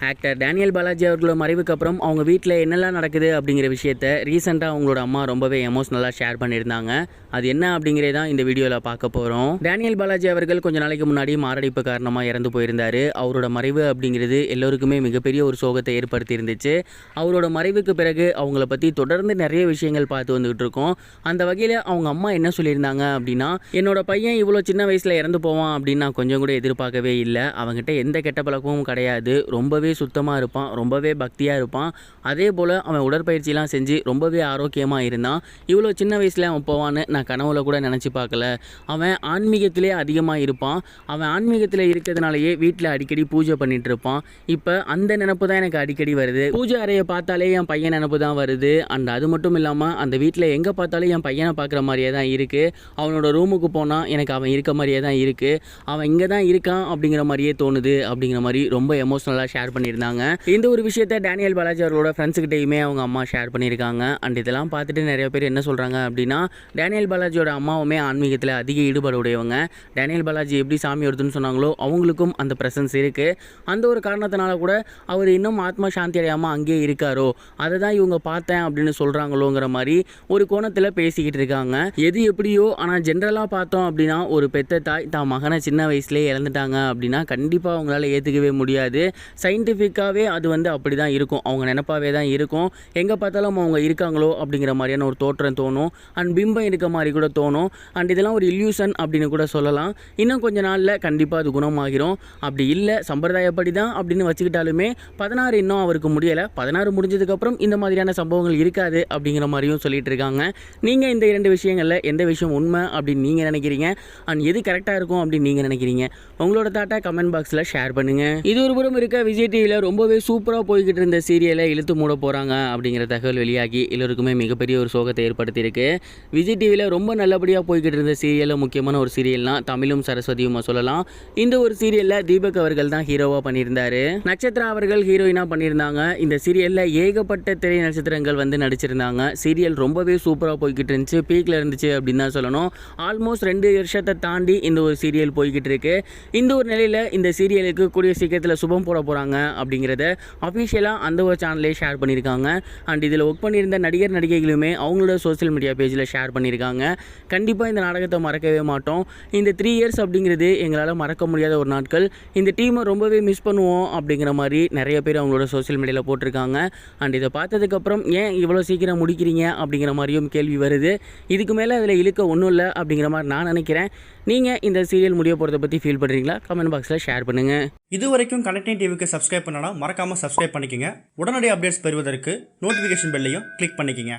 Actor Daniel Balaji அவர்களோட மறைவுக்கு அப்புறம் அவங்க வீட்டில் என்னெல்லாம் நடக்குது அப்படிங்கிற விஷயத்த ரீசெண்டாக அவங்களோட அம்மா ரொம்பவே எமோஷ்னலாக ஷேர் பண்ணியிருந்தாங்க. அது என்ன அப்படிங்கிறதான் இந்த வீடியோவில் பார்க்க போகிறோம். டேனியல் பாலாஜி அவர்கள் கொஞ்ச நாளைக்கு முன்னாடி மாரடைப்பு காரணமாக இறந்து போயிருந்தார். அவரோட மறைவு அப்படிங்கிறது எல்லோருக்குமே மிகப்பெரிய ஒரு சோகத்தை ஏற்படுத்தி இருந்துச்சு. அவரோட மறைவுக்கு பிறகு அவங்கள பற்றி தொடர்ந்து நிறைய விஷயங்கள் பார்த்து வந்துகிட்டு இருக்கோம். அந்த வகையில் அவங்க அம்மா என்ன சொல்லியிருந்தாங்க அப்படின்னா, என்னோட பையன் இவ்வளோ சின்ன வயசில் இறந்து போவான் அப்படின்னு நான் கொஞ்சம் கூட எதிர்பார்க்கவே இல்லை. அவங்ககிட்ட எந்த கெட்ட பழக்கமும் கிடையாது. ரொம்பவே சுத்தமாக இருப்பான், ரொம்பவே பக்தியாக இருப்பான். அதே போல் அவன் உடற்பயிற்சிலாம் செஞ்சு ரொம்பவே ஆரோக்கியமாக இருந்தான். இவ்வளோ சின்ன வயசில் அவன் போவான்னு நான் கனவுல கூட நினச்சி பார்க்கல. அவன் ஆன்மீகத்திலே அதிகமாக இருப்பான். அவன் ஆன்மீகத்தில் இருக்கிறதுனாலேயே வீட்டில் அடிக்கடி பூஜை பண்ணிட்டு இருப்பான். இப்போ அந்த நினப்பு தான் எனக்கு அடிக்கடி வருது. பூஜை அறையை பார்த்தாலே என் பையன் நினப்பு தான் வருது. அண்ட் அது மட்டும் இல்லாமல் அந்த வீட்டில் எங்கே பார்த்தாலும் என் பையனை பார்க்குற மாதிரியே தான் இருக்குது. அவனோட ரூமுக்கு போனால் எனக்கு அவன் இருக்க மாதிரியே தான் இருக்குது. அவன் இங்கே தான் இருக்கான் அப்படிங்கிற மாதிரியே தோணுது அப்படிங்கிற மாதிரி ரொம்ப எமோஷ்னலாக ஷேர் பண்ணியிருந்தாங்க. இந்த ஒரு விஷயத்தை டேனியல் பாலாஜி அவர்களோட ஃப்ரெண்ட்ஸ்கிட்டையுமே அவங்க அம்மா ஷேர் பண்ணியிருக்காங்க. அண்ட் இதெல்லாம் பார்த்துட்டு நிறைய பேர் என்ன சொல்கிறாங்க அப்படின்னா, டேனியல் பாலாஜியோட அம்மாவுமே ஆன்மீகத்தில் அதிக ஈடுபாடு உடையவங்க. டேனியல் பாலாஜி எப்படி சாமி வருதுன்னு சொன்னாங்களோ அவங்களுக்கும் அந்த ப்ரெசன்ஸ் இருக்குது. அந்த ஒரு காரணத்தினால கூட அவர் இன்னும் ஆத்மா சாந்தி அடையாமல் அங்கேயே இருக்காரோ, அதை தான் இவங்க பார்த்தேன் அப்படின்னு சொல்கிறாங்களோங்கிற மாதிரி ஒரு கோணத்தில் பேசிக்கிட்டு இருக்காங்க. எது எப்படியோ, ஆனால் ஜென்ரலாக பார்த்தோம் அப்படின்னா ஒரு பெத்த தாய் தான் மகனை சின்ன வயசுலேயே இழந்துட்டாங்க அப்படின்னா கண்டிப்பாக அவங்களால ஏற்றுக்கவே முடியாது. சயின்டிஃபிக்காகவே அது அப்படி தான் இருக்கும். அவங்க நினப்பாவே தான் இருக்கும். எங்கே பார்த்தாலும் அவங்க இருக்காங்களோ அப்படிங்கிற மாதிரியான ஒரு தோற்றம் தோணும். அண்ட் பிம்பம் இருக்க மாதிரி கூட தோணும். அண்ட் இதெல்லாம் ஒரு இல்யூஷன் அப்படின்னு கூட சொல்லலாம். இன்னும் கொஞ்ச நாளில் கண்டிப்பாக அது குணமாகிரும். அப்படி இல்லை சம்பிரதாயப்படி தான் அப்படின்னு வச்சுக்கிட்டாலுமே 16 இன்னும் அவருக்கு முடியலை. 16 முடிஞ்சதுக்கப்புறம் இந்த மாதிரியான சம்பவங்கள் இருக்காது அப்படிங்கிற மாதிரியும் சொல்லிட்டு இருக்காங்க. நீங்கள் இந்த 2 விஷயங்களில் எந்த விஷயம் உண்மை அப்படின்னு நீங்கள் நினைக்கிறீங்க, அண்ட் எது கரெக்டாக இருக்கும் அப்படின்னு நீங்கள் நினைக்கிறீங்க? உங்களோட தாட்டை கமெண்ட் பாக்ஸில் ஷேர் பண்ணுங்கள். இது ஒரு புறம் இருக்க விஜய் டிவியில் ரொம்பவே சூப்பராக போய்கிட்டு இருந்த சீரியலை இழுத்து மூட போகிறாங்க அப்படிங்கிற தகவல் வெளியாகி எல்லோருக்குமே மிகப்பெரிய ஒரு சோகத்தை ஏற்படுத்தியிருக்கு. விஜய் டிவியில் ரொம்ப நல்லபடியாக போய்கிட்டு இருந்த சீரியலில் முக்கியமான ஒரு சீரியல்னால் தமிழும் சரஸ்வதியும் சொல்லலாம். இந்த ஒரு சீரியலில் தீபக் அவர்கள் தான் ஹீரோவாக பண்ணியிருந்தார். நட்சத்திரா அவர்கள் ஹீரோயினாக பண்ணியிருந்தாங்க. இந்த சீரியலில் ஏகப்பட்ட திரை நட்சத்திரங்கள் நடிச்சிருந்தாங்க. சீரியல் ரொம்பவே சூப்பராக போய்கிட்டு இருந்துச்சு, பீக்கில் இருந்துச்சு அப்படின்னு தான் சொல்லணும். ஆல்மோஸ்ட் 2 வருஷத்தை தாண்டி இந்த ஒரு சீரியல் போய்கிட்டு இருக்கு. இந்த ஒரு நிலையில் இந்த சீரியலுக்கு கூடிய சீக்கிரத்தில் சுபம் போட போகிறாங்க அப்படிங்கிறத அஃபிஷியலாக அந்த ஒரு சேனலே ஷேர் பண்ணியிருக்காங்க. அண்ட் இதில் ஒர்க் பண்ணியிருந்த நடிகர் நடிகைகளுமே அவங்களோட சோஷியல் மீடியா பேஜில் ஷேர் பண்ணியிருக்காங்க. கண்டிப்பாக இந்த நாடகத்தை மறக்கவே மாட்டோம். இந்த 3 இயர்ஸ் அப்படிங்கிறது எங்களால் மறக்க முடியாத ஒரு நாட்கள். இந்த டீமை ரொம்பவே மிஸ் பண்ணுவோம் அப்படிங்கிற மாதிரி நிறைய பேர் அவங்களோட சோஷியல் மீடியாவில் போட்டிருக்காங்க. அண்ட் இதை பார்த்ததுக்கப்புறம் ஏன் இவ்வளோ சீக்கிரம் முடிக்கிறீங்க அப்படிங்கிற மாதிரியும் கேள்வி வருது. இதுக்கு மேலே அதில் இழுக்க ஒன்றும் இல்லை அப்படிங்கிற மாதிரி நான் நினைக்கிறேன். நீங்கள் இந்த சீரியல் முடிய போகிறத பற்றி ஃபீல் பண்ணுறீங்களா? கமெண்ட் பாக்ஸில் ஷேர் பண்ணுங்கள். இது வரைக்கும் கனெக்டிங் டிவிக்கு சப்ஸ்கிரைப் பண்ணனா மறக்காமல் சப்ஸ்கிரைப் பண்ணிக்கங்க. உடனடி அப்டேட்ஸ் பெறுவதற்கு நோட்டிஃபிகேஷன் பெல்லையும் கிளிக் பண்ணிக்கங்க.